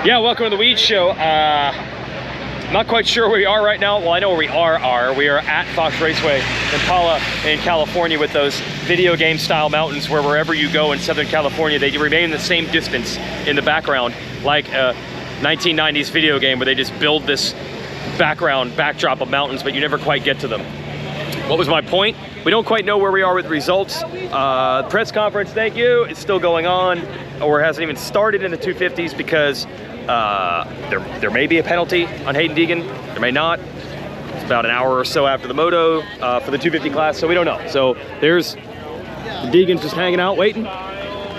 Yeah, welcome to the Weege Show. Not quite sure where we are right now. Well, I know where we are. We are at Fox Raceway in Pala in California with those video game style mountains where wherever you go in Southern California, they remain the same distance in the background, like a 1990s video game where they just build this backdrop of mountains, but you never quite get to them. What was my point? We don't quite know where we are with results. Press conference, thank you, it's still going on, or hasn't even started in the 250s because there may be a penalty on Haiden Deegan, there may not. It's about an hour or so after the moto for the 250 class, so we don't know. So there's Deegan's just hanging out, waiting.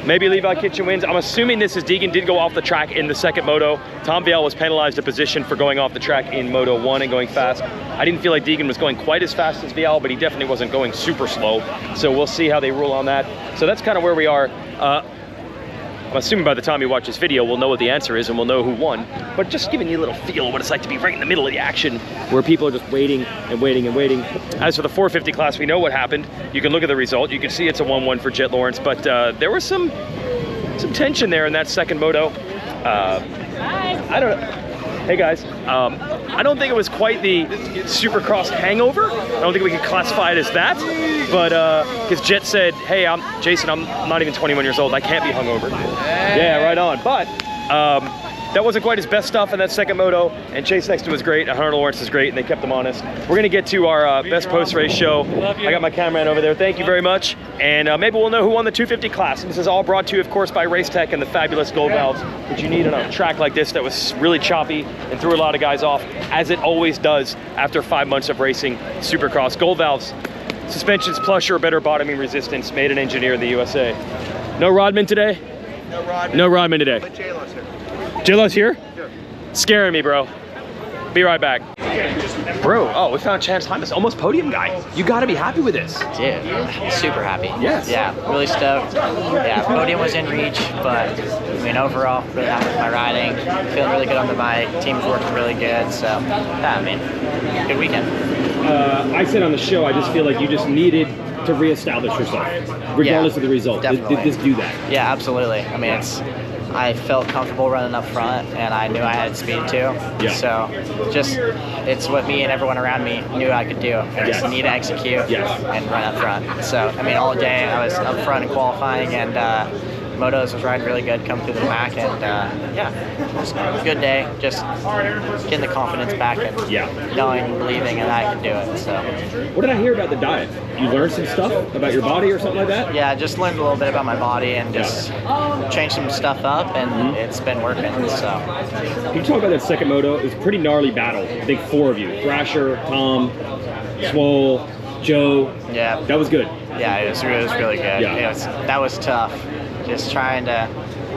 Maybe Levi Kitchen wins. I'm assuming this is Deegan did go off the track in the second moto. Tom Vial was penalized a position for going off the track in Moto 1 and going fast. I didn't feel like Deegan was going quite as fast as Vial, but he definitely wasn't going super slow. So we'll see how they rule on that. So that's kind of where we are. I'm assuming by the time you watch this video, we'll know what the answer is and we'll know who won. But just giving you a little feel of what it's like to be right in the middle of the action where people are just waiting and waiting and waiting. As for the 450 class, we know what happened. You can look at the result. You can see it's a 1-1 for Jett Lawrence, but there was some tension there in that second moto. I don't know. Hey guys, I don't think it was quite the Supercross hangover. I don't think we could classify it as that, but because Jett said, hey, Jason, I'm not even 21 years old, I can't be hungover. Yeah, right on. But that wasn't quite his best stuff in that second moto, and Chase Sexton was great, and Honda Lawrence was great, and they kept him honest. We're gonna get to our best post-race show. I got my cameraman over there, thank you very much. And maybe we'll know who won the 250 class. And this is all brought to you, of course, by Race Tech and the fabulous gold valves that you need on a track like this that was really choppy and threw a lot of guys off, as it always does after 5 months of racing Supercross. Gold valves, suspensions, Plusher, better bottoming resistance, made and engineered in the USA. No Rodman today? No Rodman. No Rodman today. But J-Lo's here. J-Lo's here? Sure. Scaring me, bro. Be right back. Bro, oh, we found Chance Hymas, almost podium guy. You gotta be happy with this. Dude, super happy. Yes. Yeah, really stoked. Yeah, podium was in reach, but I mean, overall, really happy with my riding. Feeling really good on the bike. Team's working really good, so yeah, I mean, good weekend. I said on the show, I just feel like you just needed to reestablish yourself, regardless of the result. Did this do that? Yeah, absolutely. I mean, I felt comfortable running up front, and I knew I had speed too. Yeah. So, it's what me and everyone around me knew I could do. I just need to execute and run up front. So, I mean, all day I was up front in qualifying, and motos was riding really good, come through the back, and yeah, it was a good day. Just getting the confidence back and knowing, believing, and I can do it. So, what did I hear about the diet? You learned some stuff about your body or something like that? Yeah, I just learned a little bit about my body and just changed some stuff up, and it's been working. So, can you talk about that second moto? It was a pretty gnarly battle. I think 4 of you: Thrasher, Tom, Swole, Joe. Yeah, that was good. Yeah, it was really good. Yeah. That was tough. Just trying to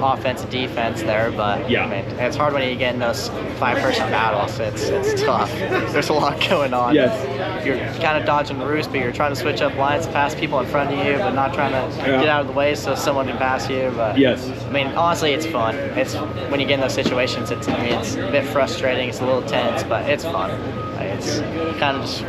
offense and defense there, but I mean, it's hard when you get in those 5-person battles. It's tough. There's a lot going on. Yes. You're kind of dodging the roost, but you're trying to switch up lines, pass people in front of you, but not trying to get out of the way so someone can pass you. But I mean, honestly, it's fun. It's when you get in those situations. It's a bit frustrating. It's a little tense, but it's fun. It's kind of just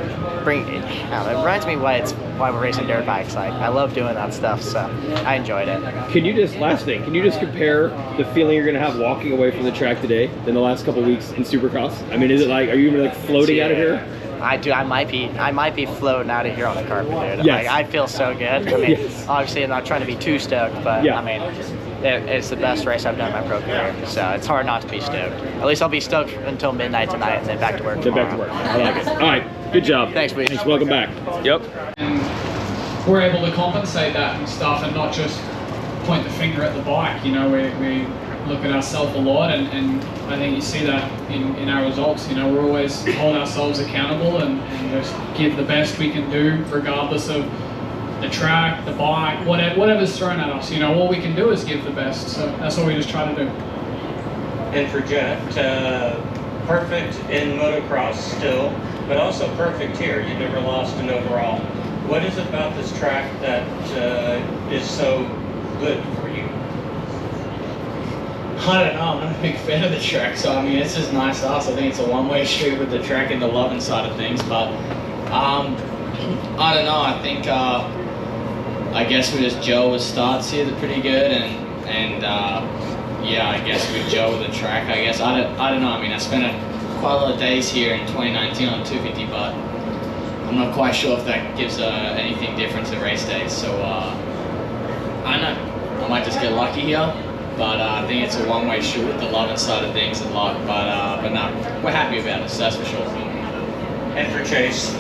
it reminds me why we're racing dirt bikes. Like, I love doing that stuff, so I enjoyed it. Can you just compare the feeling you're gonna have walking away from the track today than the last couple weeks in Supercross? I mean, is it like, are you like floating out of here? I might be floating out of here on the carpet, dude. Yes. Like, I feel so good. I mean, obviously I'm not trying to be too stoked, but I mean, it's the best race I've done in my pro career, so it's hard not to be stoked. At least I'll be stoked until midnight tonight, and then back to work tomorrow. Then back to work. I like it. All right, good job. Thanks, Weege. Thanks. Welcome back. Yep. And we're able to compensate that and stuff, and not just point the finger at the bike. You know, we look at ourselves a lot, and I think you see that in our results. You know, we're always hold ourselves accountable and just give the best we can do, regardless of the track, the bike, whatever's thrown at us. You know, all we can do is give the best. So that's all we just try to do. And for Jett, perfect in motocross still, but also perfect here. You never lost an overall. What is it about this track that is so good for you? I don't know, I'm not a big fan of the track, so I mean, it's just nice to us. I think it's a one-way street with the track and the loving side of things, but I don't know, I think I guess we just gel with starts here, they're pretty good, and yeah, I guess with Joe with the track, I guess. I don't know. I mean, I spent quite a lot of days here in 2019 on 250, but I'm not quite sure if that gives anything different to race days. So I don't know. I might just get lucky here, but I think it's a one-way street with the loving side of things and luck. But no, we're happy about it, so that's for sure. And for Chase,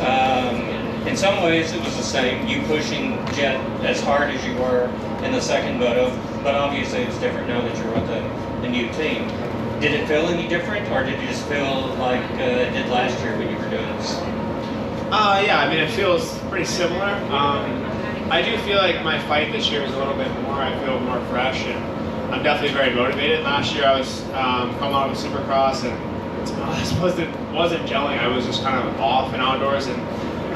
in some ways it was the same. You pushing Jett as hard as you were in the second moto, but obviously it's different now that you're with the new team. Did it feel any different, or did you just feel like it did last year when you were doing this? Yeah, I mean, it feels pretty similar. I do feel like my fight this year is a little bit more, I feel more fresh, and I'm definitely very motivated. Last year I was coming out of Supercross, and I suppose it wasn't gelling. I was just kind of off and outdoors, and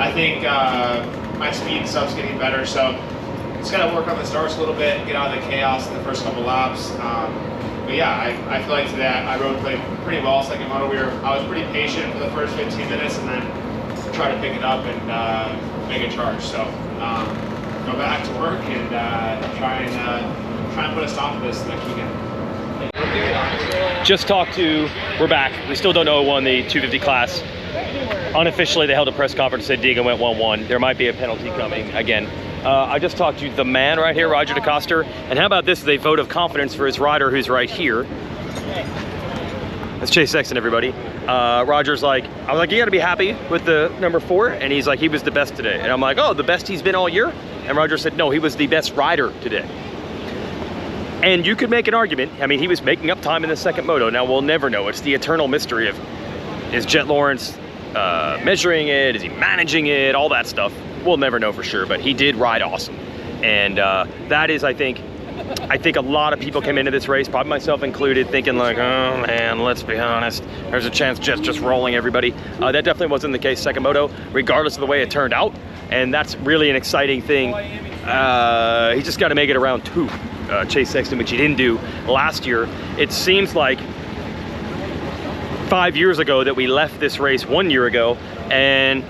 I think my speed and stuff's getting better, so just got to work on the starts a little bit, get out of the chaos in the first couple laps. But yeah, I feel like today I rode pretty well second moto. I was pretty patient for the first 15 minutes, and then try to pick it up and make a charge. So go back to work and try and put a stop to this next weekend. Just talked to, we're back. We still don't know who won the 250 class. Unofficially, they held a press conference, said Deegan went 1-1. There might be a penalty coming again. I just talked to the man right here, Roger DeCoster. And how about this is a vote of confidence for his rider who's right here. That's Chase Sexton, everybody. Roger's like, I was like, you gotta be happy with the number 4. And he's like, he was the best today. And I'm like, oh, the best he's been all year? And Roger said, no, he was the best rider today. And you could make an argument. I mean, he was making up time in the second moto. Now, we'll never know. It's the eternal mystery of, is Jett Lawrence measuring it? Is he managing it? All that stuff. We'll never know for sure, but he did ride awesome. And that is, I think a lot of people came into this race, probably myself included, thinking like, oh man, let's be honest, there's a chance Jett's just rolling everybody. That definitely wasn't the case second moto, regardless of the way it turned out. And that's really an exciting thing. He just got to make it around 2. Chase Sexton, which he didn't do last year. It seems like 5 years ago that we left this race 1 year ago, and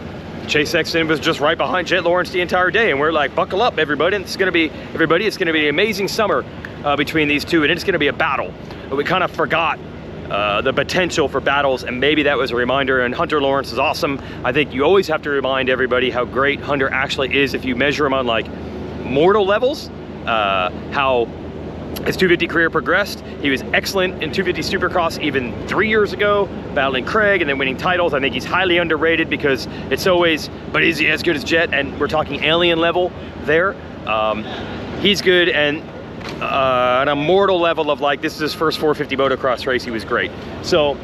Chase Sexton was just right behind Jett Lawrence the entire day, and we're like, buckle up, everybody. It's gonna be an amazing summer between these two, and it's gonna be a battle. But we kind of forgot the potential for battles, and maybe that was a reminder. And Hunter Lawrence is awesome. I think you always have to remind everybody how great Hunter actually is if you measure him on like mortal levels. How his 250 career progressed. He was excellent in 250 Supercross even 3 years ago, battling Craig and then winning titles. I think he's highly underrated because it's always, but is he as good as Jett? And we're talking alien level there. He's good, and on a mortal level of like, this is his first 450 motocross race, he was great. So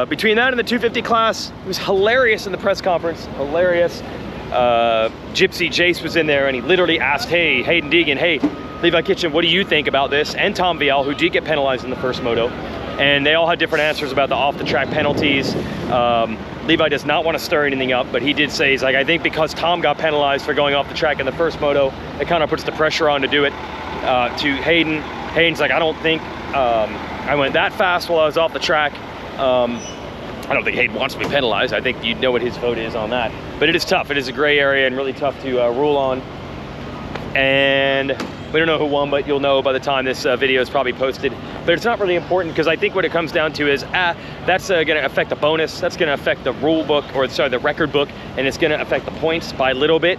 between that and the 250 class, it was hilarious in the press conference, hilarious. Gypsy Jace was in there, and he literally asked, hey, Haiden Deegan, hey, Levi Kitchen, what do you think about this? And Tom Vial, who did get penalized in the first moto. And they all had different answers about the off-the-track penalties. Levi does not want to stir anything up, but he did say, he's like, I think because Tom got penalized for going off the track in the first moto, it kind of puts the pressure on to do it to Haiden. Hayden's like, I don't think I went that fast while I was off the track. I don't think Haiden wants to be penalized. I think you know what his vote is on that. But it is tough. It is a gray area and really tough to rule on. And we don't know who won, but you'll know by the time this video is probably posted. But it's not really important, because I think what it comes down to is, that's going to affect the bonus. That's going to affect the rule book, or sorry, the record book, and it's going to affect the points by a little bit.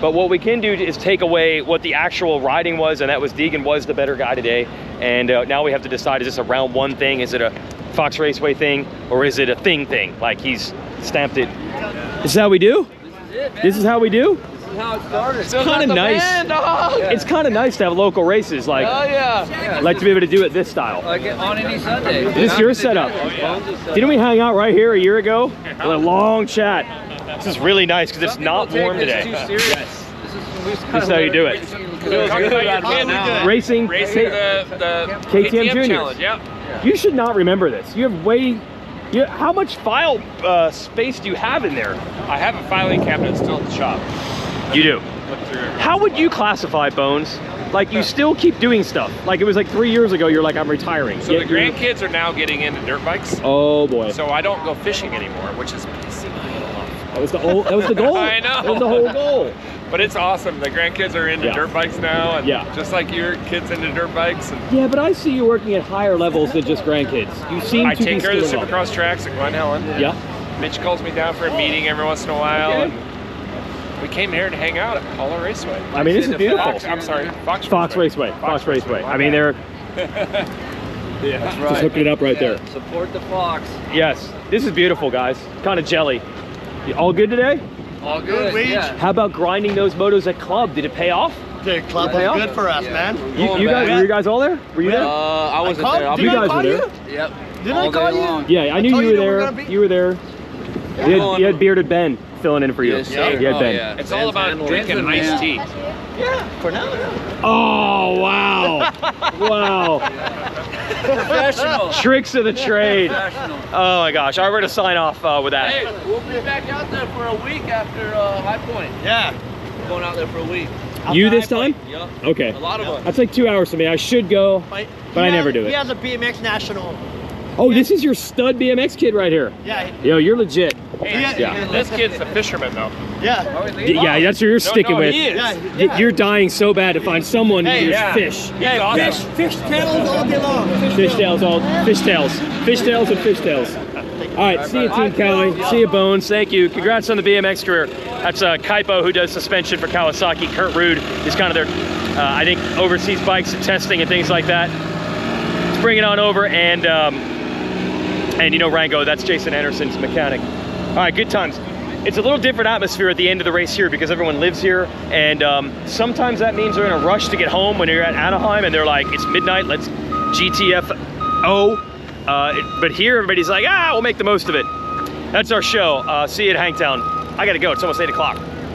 But what we can do is take away what the actual riding was, and that was Deegan was the better guy today. And now we have to decide, is this a round 1 thing? Is it a Fox Raceway thing, or is it a thing? Like, he's stamped it. This is how we do? This is it, man. This is how we do? This is how it started. It's kind of nice. It's kind of nice to have local races, like, like to be able to do it this style. Like on any Sunday. Is this your setup? Didn't we hang out right here a year ago? With a long chat. This is really nice because it's not warm today. Yes. This is how you do it. Racing the KTM Juniors. Challenge, yep. You should not remember this. You have how much file space do you have in there? I have a filing cabinet still at the shop. You do. Look through it. How would you classify, Bones? Like, you still keep doing stuff. Like, it was like 3 years ago, you're like, I'm retiring. So the grandkids are now getting into dirt bikes. Oh boy. So I don't go fishing anymore, which is pissing me off. That was the goal. I know. That was the whole goal. But it's awesome. The grandkids are into Yeah. dirt bikes now, and Yeah. just like your kids into dirt bikes. And Yeah, but I see you working at higher levels than just grandkids. You seem I to take be care of the still involved. Supercross tracks at Glen Helen. Yeah. Mitch calls me down for a meeting every once in a while, and we came here to hang out at Paula Raceway. I mean, this is beautiful. I'm sorry, Fox Raceway. Fox Raceway. I mean, they're Yeah. That's just hooking it up right there. Support the Fox. Yes, this is beautiful, guys. Kind of jelly. You all good today? All good. Yeah. How about grinding those motos at club? Did it pay off? The club Pay off? was good for us, man. You guys, were you guys all there? Were you there? I wasn't called- there. I'll did be You I guys call were there. you? Yep. Didn't All I call day you? long. Yeah, I knew told you you were we were there. gonna be- You were there. You had bearded Ben filling in for you. Yes, sir. You had Oh, Ben. yeah. It's all about drinking Ben's iced tea. Yeah, for now. Oh, wow. Wow. Professional. Tricks of the trade. Professional. Oh my gosh. All right, we're going to sign off with that. Hey, we'll be back out there for a week after High Point. Yeah. We're going out there for a week. You this time? Yup. Okay. A lot of us. That's like 2 hours for me. I should go, but I never do He it. has a BMX national. Oh, this is your stud BMX kid right here. Yeah. Yo, you're legit. Yeah. This kid's a fisherman, though. Yeah. Yeah, that's what you're sticking with. He is. Yeah. You're dying so bad to find someone Hey, who's yeah. fish. He's awesome. Fish tails all day long. Fishtails, fishtails and fishtails. All right, see you, Team Cali. See you, Bones. Thank you. Congrats on the BMX career. That's Kaipo, who does suspension for Kawasaki. Kurt Rude is kind of their, I think, overseas bikes and testing and things like that. Let's bring it on over, and you know Rango, that's Jason Anderson's mechanic. All right, good times. It's a little different atmosphere at the end of the race here because everyone lives here, and sometimes that means they're in a rush to get home when you're at Anaheim and they're like, it's midnight, let's GTFO. But here everybody's like, we'll make the most of it. That's our show. See you at Hangtown. I gotta go, it's almost 8 o'clock.